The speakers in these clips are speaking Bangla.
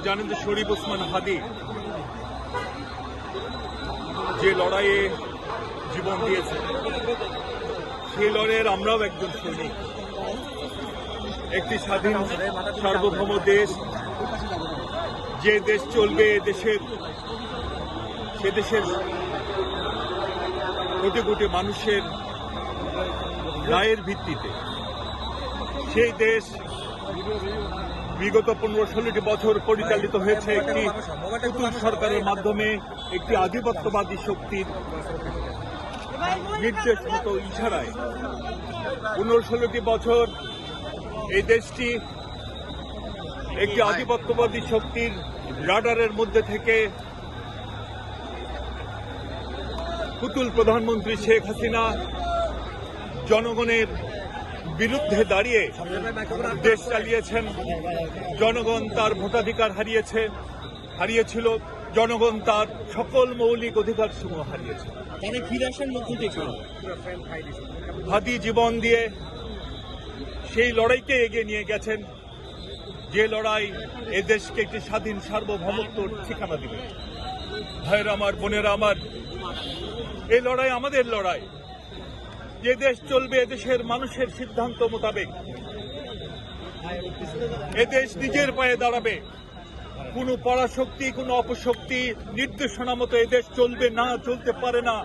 জানেন যে শরীফ ওসমান হাদী যে লড়াইয়ে জীবন দিয়েছে, সেই লড়াইয়ের আমরাও একজন সৈনিক। একটি স্বাধীন সার্বভৌম দেশ, যে দেশ চলবে সে দেশের কোটি কোটি মানুষের রায়ের ভিত্তিতে, সেই দেশ বিগত 15-16টি বছর পরিচালিত হয়েছে একটি পুতুল সরকারের মাধ্যমে, একটি আধিপত্যবাদী শক্তির নির্দেশ মতো ইশারায় 15-16টি বছর এই দেশটি একটি আধিপত্যবাদী শক্তির রাডারের মধ্যে থেকে পুতুল প্রধানমন্ত্রী শেখ হাসিনা জনগণের বিরুদ্ধে দাঁড়িয়ে দেশ চালিয়েছেন। জনগণ তার ভোটাধিকার হারিয়েছিল, জনগণ তার সকল মৌলিক অধিকার সমূহ হারিয়েছে। হাদী জীবন দিয়ে সেই লড়াইকে এগিয়ে নিয়ে গেছেন, যে লড়াই এ দেশকে একটি স্বাধীন সার্বভৌমত্বর ঠিকানা দিবে। ভাইয়েরা আমার, বোনেরা আমার, এই লড়াই আমাদের লড়াই। যে দেশ চলবে এদেশের মানুষের সিদ্ধান্ত মোতাবেক, এদেশ নিজের পায়ে দাঁড়াবে। কোনো পরাশক্তি, কোনো অপশক্তি নির্দেশনা মতো এদেশ চলবে না, চলতে পারে না।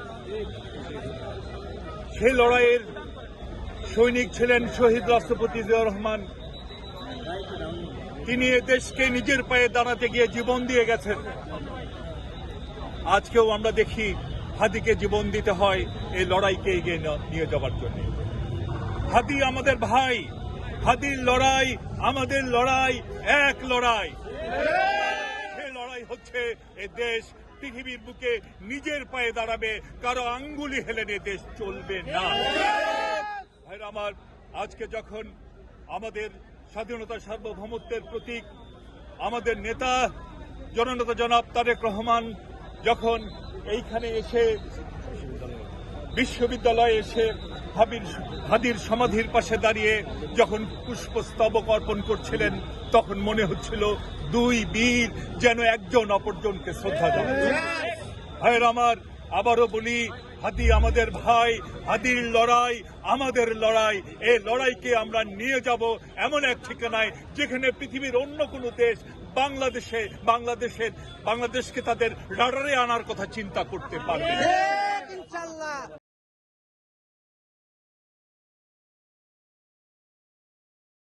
সেই লড়াইয়ের সৈনিক ছিলেন শহীদ রাষ্ট্রপতি জিয়াউর রহমান। তিনি এদেশকে নিজের পায়ে দাঁড়াতে গিয়ে জীবন দিয়ে গেছেন। আজকেও আমরা দেখি হাদীকে জীবন দিতে হয় এই লড়াইকে এগিয়ে নিয়ে যাওয়ার জন্য। হাদী আমাদের ভাই, হাদীর লড়াই আমাদের লড়াই, এক লড়াই। সেই লড়াই হচ্ছে এ দেশ পৃথিবীর বুকে নিজের পায়ে দাঁড়াবে, কারো আঙ্গুলি হেলেন এ দেশ চলবে না। ভাইরা আমার, আজকে যখন আমাদের স্বাধীনতা সার্বভৌমত্বের প্রতীক আমাদের নেতা জননেতা জনাব তারেক রহমান যখন এইখানে এসে বিশ্ববিদ্যালয়ে এসে হাদীর সমাধির পাশে দাঁড়িয়ে যখন পুষ্পস্তবক অর্পণ করছিলেন, তখন মনে হচ্ছিল দুই বীর যেন একজন অপরজনকে শ্রদ্ধা জানাচ্ছে। ভাইয়ের আমার, আবারও বলি, হাদী আমাদের ভাই, হাদীর লড়াই আমাদের লড়াই। এই লড়াইকে আমরা নিয়ে যাব এমন এক ঠিকানায় যেখানে পৃথিবীর অন্য কোনো দেশ বাংলাদেশকে তাদের রাডারে আনার কথা চিন্তা করতে পারবে।